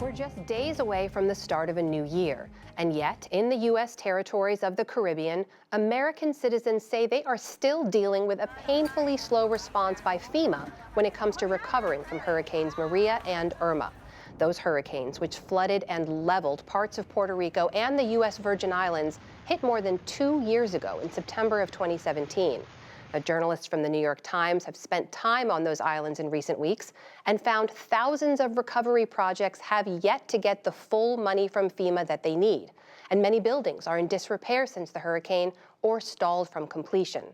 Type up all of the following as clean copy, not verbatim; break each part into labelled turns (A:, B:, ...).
A: We're just days away from the start of a new year, and yet, in the U.S. territories of the Caribbean, American citizens say they are still dealing with a painfully slow response by FEMA when it comes to recovering from Hurricanes Maria and Irma. Those hurricanes, which flooded and leveled parts of Puerto Rico and the U.S. Virgin Islands, hit more than 2 years ago in September of 2017. Journalists from the New York Times have spent time on those islands in recent weeks and found thousands of recovery projects have yet to get the full money from FEMA that they need. And many buildings are in disrepair since the hurricane or stalled from completion.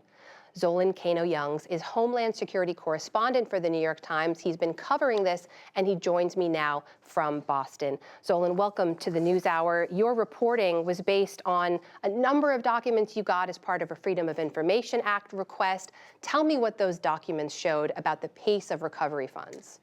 A: Zolan Kano-Youngs is Homeland Security correspondent for the New York Times. He's been covering this, and he joins me now from Boston. Zolan, welcome to the NewsHour. Your reporting was based on a number of documents you got as part of a Freedom of Information Act request. Tell me what those documents showed about the pace of recovery funds.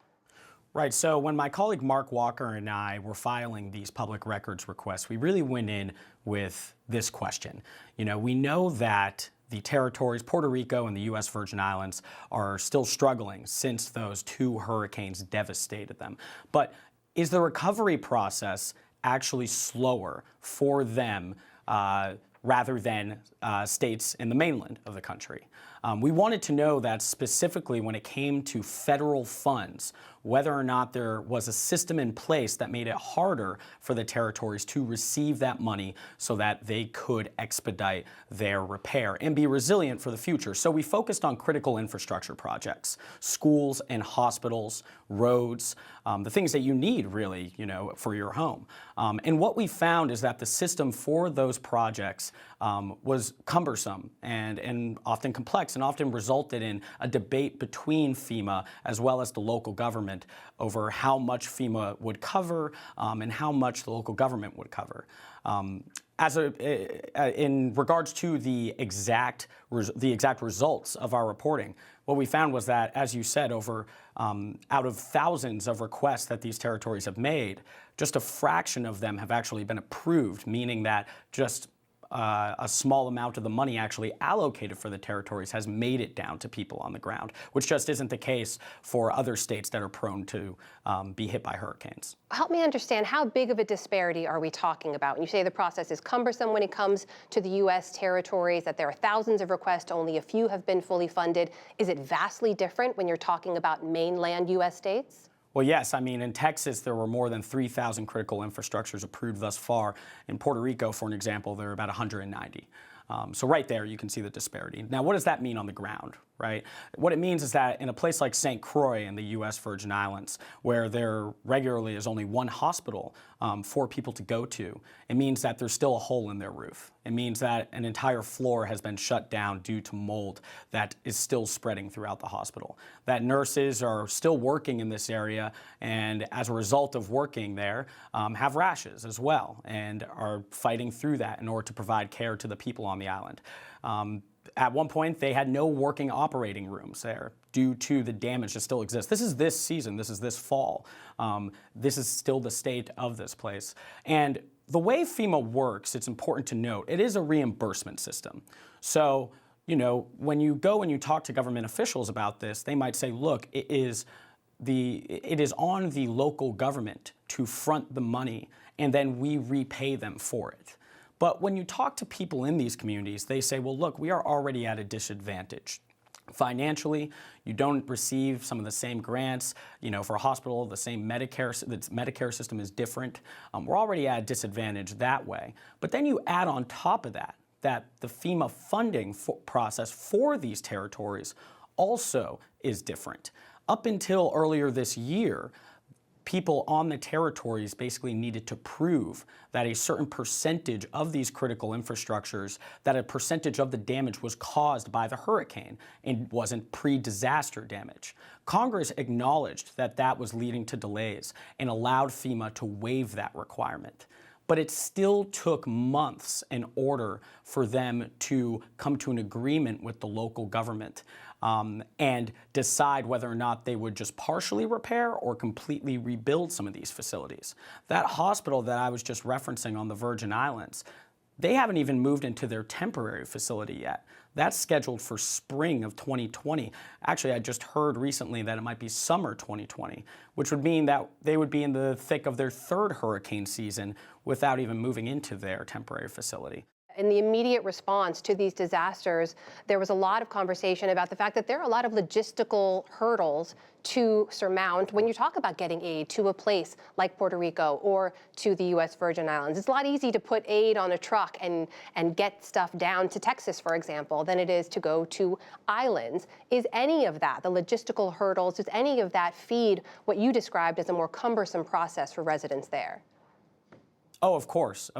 B: Right. So when my colleague Mark Walker and I were filing these public records requests, we really went in with this question. We know that the territories, Puerto Rico and the U.S. Virgin Islands, are still struggling since those two hurricanes devastated them. But is the recovery process actually slower for them rather than states in the mainland of the country? We wanted to know that specifically when it came to federal funds, whether or not there was a system in place that made it harder for the territories to receive that money so that they could expedite their repair and be resilient for the future. So we focused on critical infrastructure projects, schools and hospitals, roads, the things that you need really, for your home. And what we found is that the system for those projects was cumbersome and often complex, and often resulted in a debate between FEMA as well as the local government over how much FEMA would cover and how much the local government would cover. In regards to the exact results of our reporting, what we found was that, as you said, out of thousands of requests that these territories have made, just a fraction of them have actually been approved, meaning that just a small amount of the money actually allocated for the territories has made it down to people on the ground, which just isn't the case for other states that are prone to be hit by hurricanes.
A: Help me understand, how big of a disparity are we talking about? When you say the process is cumbersome when it comes to the U.S. territories, that there are thousands of requests, only a few have been fully funded, is it vastly different when you're talking about mainland U.S. states?
B: Well, yes. In Texas, there were more than 3,000 critical infrastructures approved thus far. In Puerto Rico, for an example, there are about 190. So right there, you can see the disparity. Now, what does that mean on the ground, right? What it means is that in a place like St. Croix in the U.S. Virgin Islands, where there regularly is only one hospital for people to go to, it means that there's still a hole in their roof. It means that an entire floor has been shut down due to mold that is still spreading throughout the hospital. That nurses are still working in this area, and as a result of working there, have rashes as well, and are fighting through that in order to provide care to the people on the island. At one point, they had no working operating rooms there due to the damage that still exists. This is this season. This is this fall. This is still the state of this place. And the way FEMA works, it's important to note, it is a reimbursement system. So, when you go and you talk to government officials about this, they might say, look, it is on the local government to front the money, and then we repay them for it. But when you talk to people in these communities, they say, well, look, we are already at a disadvantage. Financially, you don't receive some of the same grants. For a hospital, the Medicare system is different. We're already at a disadvantage that way. But then you add on top of that the FEMA funding process for these territories also is different. Up until earlier this year, people on the territories basically needed to prove that a certain percentage of these critical infrastructures, that a percentage of the damage was caused by the hurricane and wasn't pre-disaster damage. Congress acknowledged that that was leading to delays and allowed FEMA to waive that requirement. But it still took months in order for them to come to an agreement with the local government and decide whether or not they would just partially repair or completely rebuild some of these facilities. That hospital that I was just referencing on the Virgin Islands, they haven't even moved into their temporary facility yet. That's scheduled for spring of 2020. Actually, I just heard recently that it might be summer 2020, which would mean that they would be in the thick of their third hurricane season without even moving into their temporary facility.
A: In the immediate response to these disasters, there was a lot of conversation about the fact that there are a lot of logistical hurdles to surmount when you talk about getting aid to a place like Puerto Rico or to the U.S. Virgin Islands. It's a lot easier to put aid on a truck and get stuff down to Texas, for example, than it is to go to islands. Is any of that, the logistical hurdles, does any of that feed what you described as a more cumbersome process for residents there?
B: Oh, of course,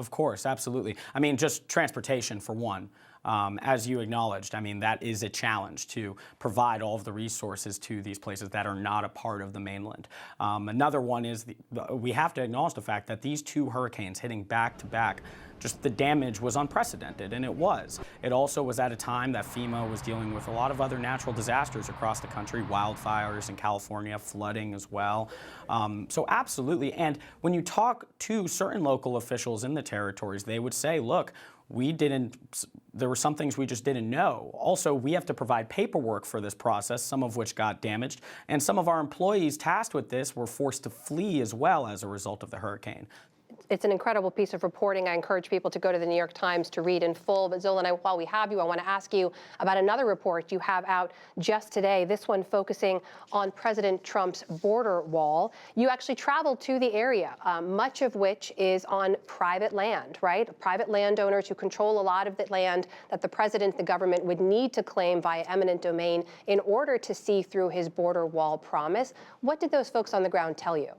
B: absolutely. I mean, just transportation for one. As you acknowledged, I mean, that is a challenge to provide all of the resources to these places that are not a part of the mainland. Another one is we have to acknowledge the fact that these two hurricanes hitting back to back, just the damage was unprecedented, and it was. It also was at a time that FEMA was dealing with a lot of other natural disasters across the country, wildfires in California, flooding as well. So absolutely, and when you talk to certain local officials in the territories, they would say, look, there were some things we just didn't know. Also, we have to provide paperwork for this process, some of which got damaged, and some of our employees tasked with this were forced to flee as well as a result of the hurricane.
A: It's an incredible piece of reporting. I encourage people to go to the New York Times to read in full. But Zolan, while we have you, I want to ask you about another report you have out just today, this one focusing on President Trump's border wall. You actually traveled to the area, much of which is on private land, right? Private landowners who control a lot of the land that the president, the government would need to claim via eminent domain in order to see through his border wall promise. What did those folks on the ground tell you?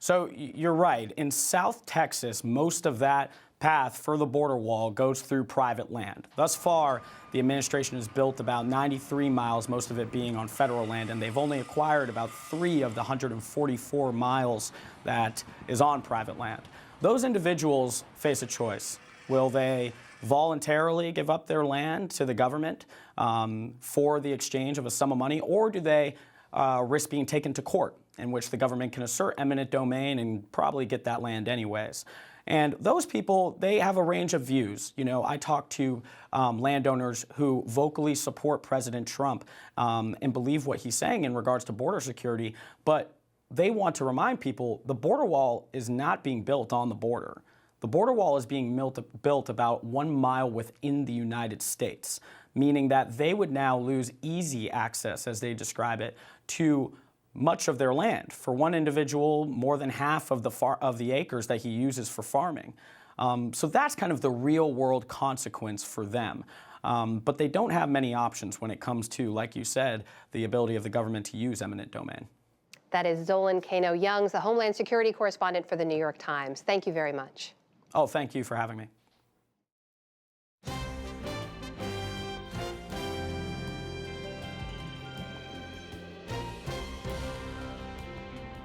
B: So you're right. In South Texas, most of that path for the border wall goes through private land. Thus far, the administration has built about 93 miles, most of it being on federal land, and they've only acquired about 3 of the 144 miles that is on private land. Those individuals face a choice. Will they voluntarily give up their land to the government for the exchange of a sum of money, or do they risk being taken to court, in which the government can assert eminent domain and probably get that land anyways? And those people, they have a range of views. You know, I talk to landowners who vocally support President Trump and believe what he's saying in regards to border security, but they want to remind people the border wall is not being built on the border. The border wall is being built about 1 mile within the United States, meaning that they would now lose easy access, as they describe it, to much of their land. For one individual, more than half of the acres that he uses for farming. So that's kind of the real world consequence for them. But they don't have many options when it comes to, like you said, the ability of the government to use eminent domain.
A: That is Zolan Kano-Youngs, the Homeland Security correspondent for the New York Times. Thank you very much.
B: Oh, thank you for having me.